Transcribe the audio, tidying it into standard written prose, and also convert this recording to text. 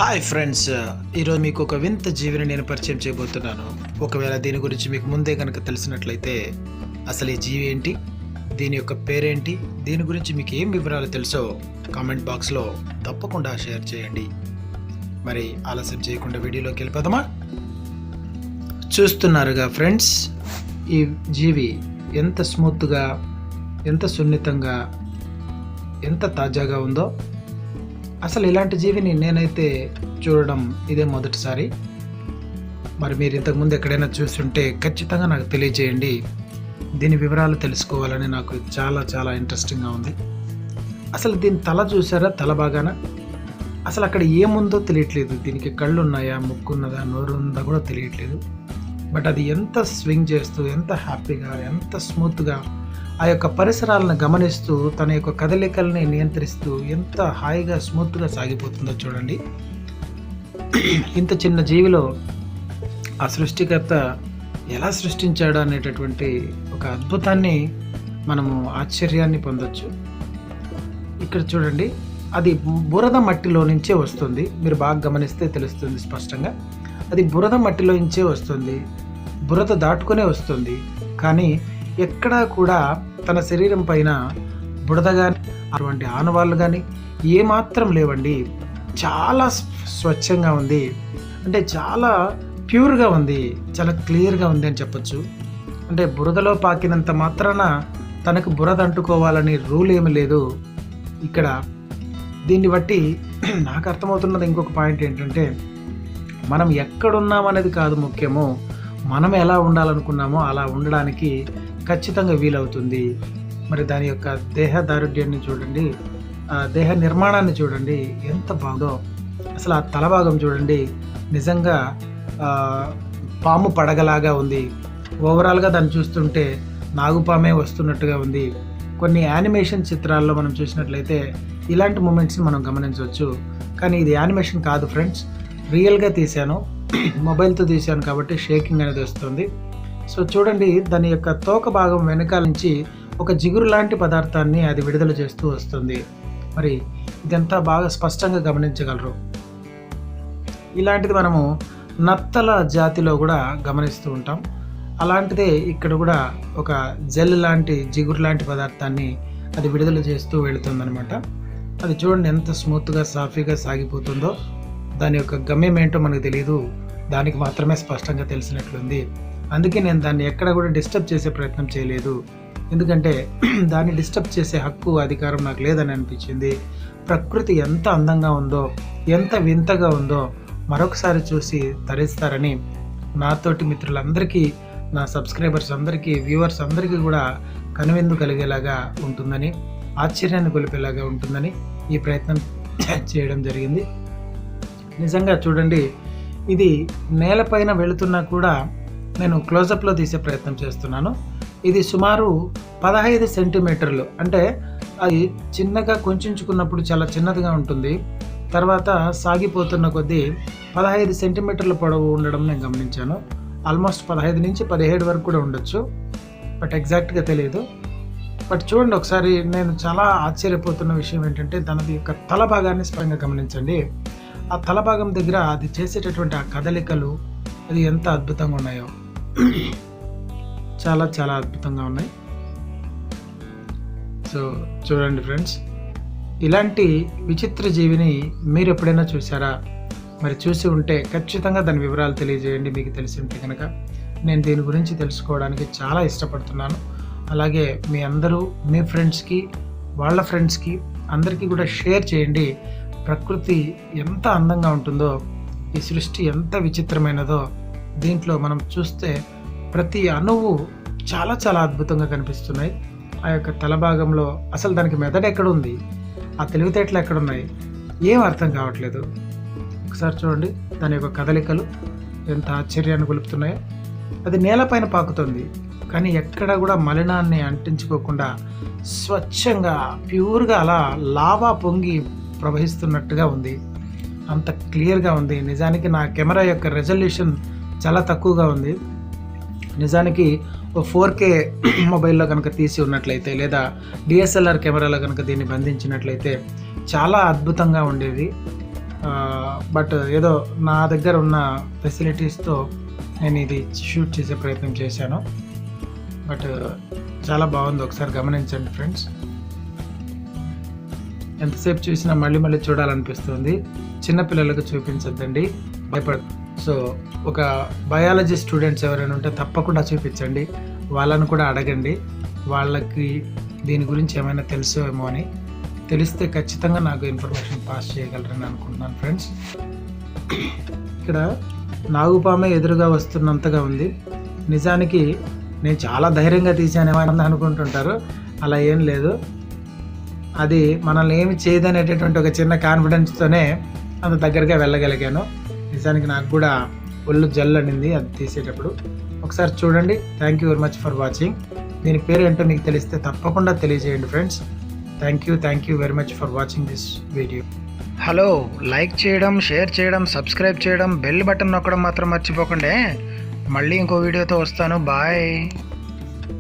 Hi friends, ఈరోజు మీకు ఒక వింత జీవిని నేను పరిచయం చేయబోతున్నాను. ఒకవేళ దీని గురించి మీకు ముందే కనుక తెలిసినట్లయితే అసలు ఈ జీవి ఏంటి, దీని యొక్క పేరేంటి, దీని గురించి మీకు ఏం వివరాలు తెలుసో కామెంట్ బాక్స్లో తప్పకుండా షేర్ చేయండి. మరి ఆలస్యం చేయకుండా వీడియోలోకి వెళ్ళిపోదామా? చూస్తున్నారుగా ఫ్రెండ్స్, ఈ జీవి ఎంత స్మూత్గా, ఎంత సున్నితంగా, ఎంత తాజాగా ఉందో. అసలు ఇలాంటి జీవిని నేనైతే చూడడం ఇదే మొదటిసారి. మరి మీరు ఇంతకుముందు ఎక్కడైనా చూస్తుంటే ఖచ్చితంగా నాకు తెలియజేయండి. దీని వివరాలు తెలుసుకోవాలని నాకు చాలా చాలా ఇంట్రెస్టింగ్గా ఉంది. అసలు దీని తల చూసారా? తల బాగాన అసలు అక్కడ ఏముందో తెలియట్లేదు. దీనికి కళ్ళు ఉన్నాయా, ముక్కు ఉన్నదా, నోరు ఉందా కూడా తెలియట్లేదు. బట్ అది ఎంత స్వింగ్ చేస్తూ, ఎంత హ్యాపీగా, ఎంత స్మూత్గా ఆ యొక్క పరిసరాలను గమనిస్తూ తన యొక్క కదలికల్ని నియంత్రిస్తూ ఎంత హాయిగా స్మూత్గా సాగిపోతుందో చూడండి. ఇంత చిన్న జీవిలో ఆ సృష్టికర్త ఎలా సృష్టించాడు అనేటటువంటి ఒక అద్భుతాన్ని మనము ఆశ్చర్యాన్ని పొందొచ్చు. ఇక్కడ చూడండి, అది బురద మట్టిలో నుంచే వస్తుంది. మీరు బాగా గమనిస్తే తెలుస్తుంది స్పష్టంగా. అది బురద మట్టిలో నుంచే వస్తుంది, బురద దాటుకునే వస్తుంది. కానీ ఎక్కడా కూడా తన శరీరం పైన బురద కానీ అటువంటి ఆనవాళ్ళు కానీ ఏమాత్రం లేవండి. చాలా స్వచ్ఛంగా ఉంది, అంటే చాలా ప్యూర్గా ఉంది, చాలా క్లియర్గా ఉంది అని చెప్పొచ్చు. అంటే బురదలో పాకినంత మాత్రాన తనకు బురద అంటుకోవాలని రూల్ ఏమి లేదు ఇక్కడ. దీన్ని బట్టి నాకు అర్థమవుతున్నది ఇంకొక పాయింట్ ఏంటంటే, మనం ఎక్కడున్నామనేది కాదు ముఖ్యము, మనం ఎలా ఉండాలనుకున్నామో అలా ఉండడానికి ఖచ్చితంగా వీలవుతుంది. మరి దాని యొక్క దేహ దారుఢ్యాన్ని చూడండి, దేహ నిర్మాణాన్ని చూడండి ఎంత బాగుందో. అసలు ఆ తల భాగం చూడండి, నిజంగా పాము పడగలాగా ఉంది. ఓవరాల్గా దాన్ని చూస్తుంటే నాగుపామే వస్తున్నట్టుగా ఉంది. కొన్ని యానిమేషన్ చిత్రాల్లో మనం చూసినట్లయితే ఇలాంటి మూమెంట్స్ని మనం గమనించవచ్చు. కానీ ఇది యానిమేషన్ కాదు ఫ్రెండ్స్, రియల్గా తీశాను, మొబైల్తో తీశాను కాబట్టి షేకింగ్ అనేది వస్తుంది. సో చూడండి, దాని యొక్క తోక భాగం వెనకాల నుంచి ఒక జిగురు లాంటి పదార్థాన్ని అది విడుదల చేస్తూ వస్తుంది. మరి ఇదంతా బాగా స్పష్టంగా గమనించగలరు. ఇలాంటిది మనము నత్తల జాతిలో కూడా గమనిస్తూ ఉంటాం. అలాంటిదే ఇక్కడ కూడా ఒక జెల్ లాంటి, జిగురు లాంటి పదార్థాన్ని అది విడుదల చేస్తూ వెళుతుందనమాట. అది చూడండి ఎంత స్మూత్గా, సాఫీగా సాగిపోతుందో. దాని యొక్క గమ్యం ఏంటో మనకు తెలియదు, దానికి మాత్రమే స్పష్టంగా తెలిసినట్లుంది. అందుకే నేను దాన్ని ఎక్కడ కూడా డిస్టర్బ్ చేసే ప్రయత్నం చేయలేదు. ఎందుకంటే దాన్ని డిస్టర్బ్ చేసే హక్కు, అధికారం నాకు లేదని అనిపించింది. ప్రకృతి ఎంత అందంగా ఉందో, ఎంత వింతగా ఉందో మరొకసారి చూసి తరిస్తారని నాతోటి మిత్రులందరికీ, నా సబ్స్క్రైబర్స్ అందరికీ, వ్యూవర్స్ అందరికీ కూడా కనువిందు కలిగేలాగా ఉంటుందని, ఆశ్చర్యాన్ని కొలిపేలాగా ఉంటుందని ఈ ప్రయత్నం చేయడం జరిగింది. నిజంగా చూడండి, ఇది నేలపైన వెళుతున్నా కూడా నేను క్లోజప్లో తీసే ప్రయత్నం చేస్తున్నాను. ఇది సుమారు 15 సెంటీమీటర్లు, అంటే అది చిన్నగా కొంచుకున్నప్పుడు చాలా చిన్నదిగా ఉంటుంది. తర్వాత సాగిపోతున్న కొద్దీ 15 సెంటీమీటర్ల పొడవు ఉండడం నేను గమనించాను. ఆల్మోస్ట్ 15 నుంచి 17 వరకు కూడా ఉండొచ్చు, బట్ ఎగ్జాక్ట్గా తెలియదు. బట్ చూడండి ఒకసారి, నేను చాలా ఆశ్చర్యపోతున్న విషయం ఏంటంటే దాని యొక్క తల భాగాన్ని స్పష్టంగా గమనించండి. ఆ తల భాగం దగ్గర అది చేసేటటువంటి ఆ కదలికలు అది ఎంత అద్భుతంగా ఉన్నాయో, చాలా చాలా అద్భుతంగా ఉన్నాయి. సో చూడండి ఫ్రెండ్స్, ఇలాంటి విచిత్ర జీవిని మీరు ఎప్పుడైనా చూసారా? మరి చూసి ఉంటే ఖచ్చితంగా దాని వివరాలు తెలియజేయండి. మీకు తెలిసి ఉంటే కనుక నేను దీని గురించి తెలుసుకోవడానికి చాలా ఇష్టపడుతున్నాను. అలాగే మీ అందరూ మీ ఫ్రెండ్స్కి, వాళ్ళ ఫ్రెండ్స్కి అందరికీ కూడా షేర్ చేయండి. ప్రకృతి ఎంత అందంగా ఉంటుందో, ఈ సృష్టి ఎంత విచిత్రమైనదో. దీంట్లో మనం చూస్తే ప్రతి అణువు చాలా చాలా అద్భుతంగా కనిపిస్తున్నాయి. ఆ యొక్క తల భాగంలో అసలు దానికి మెదడు ఎక్కడుంది, ఆ తెలివితేటలు ఎక్కడున్నాయి, ఏం అర్థం కావట్లేదు. ఒకసారి చూడండి, దాని యొక్క కదలికలు ఎంత ఆశ్చర్యాన్ని గొలుపుతున్నాయో. అది నేలపైన పాకుతుంది, కానీ ఎక్కడ కూడా మలినాన్ని అంటించుకోకుండా స్వచ్ఛంగా, ప్యూర్గా అలా లావా పొంగి ప్రవహిస్తున్నట్టుగా ఉంది. అంత క్లియర్గా ఉంది. నిజానికి నా కెమెరా యొక్క రెజల్యూషన్ చాలా తక్కువగా ఉంది. నిజానికి 4K మొబైల్లో కనుక తీసి ఉన్నట్లయితే, లేదా DSLR కెమెరాలో కనుక దీన్ని బంధించినట్లయితే చాలా అద్భుతంగా ఉండేది. బట్ ఏదో నా దగ్గర ఉన్న ఫెసిలిటీస్తో నేను ఇది షూట్ చేసే ప్రయత్నం చేశాను. బట్ చాలా బాగుంది, ఒకసారి గమనించండి ఫ్రెండ్స్. ఎంతసేపు చూసినా మళ్ళీ మళ్ళీ చూడాలనిపిస్తుంది. చిన్నపిల్లలకు చూపించద్దండి, భయపడ. సో ఒక బయాలజీ స్టూడెంట్స్ ఎవరైనా ఉంటే తప్పకుండా చూపించండి, వాళ్ళను కూడా అడగండి, వాళ్ళకి దీని గురించి ఏమైనా తెలుసేమో అని. తెలిస్తే ఖచ్చితంగా నాకు ఇన్ఫర్మేషన్ పాస్ చేయగలరని అనుకుంటున్నాను ఫ్రెండ్స్. ఇక్కడ నాగుపామే ఎదురుగా వస్తున్నంతగా ఉంది. నిజానికి నేను చాలా ధైర్యంగా తీసానేమో అనుకుంటుంటారు, అలా ఏం లేదు. అది మనల్ని ఏమి చేయదనేటటువంటి ఒక చిన్న కాన్ఫిడెన్స్తోనే అంత దగ్గరగా వెళ్ళగలిగాను. నిజానికి నాకు కూడా ఒళ్ళు జల్లనింది అది తీసేటప్పుడు. ఒకసారి చూడండి. Thank you very much for watching. దీని పేరు ఏంటో మీకు తెలిస్తే తప్పకుండా తెలియజేయండి friends. Thank you very much for watching this video. Hello, like చేయడం, షేర్ చేయడం, సబ్స్క్రైబ్ చేయడం, బెల్ బటన్ నొక్కడం మాత్రం మర్చిపోకండి. మళ్ళీ ఇంకో వీడియోతో వస్తాను. బాయ్.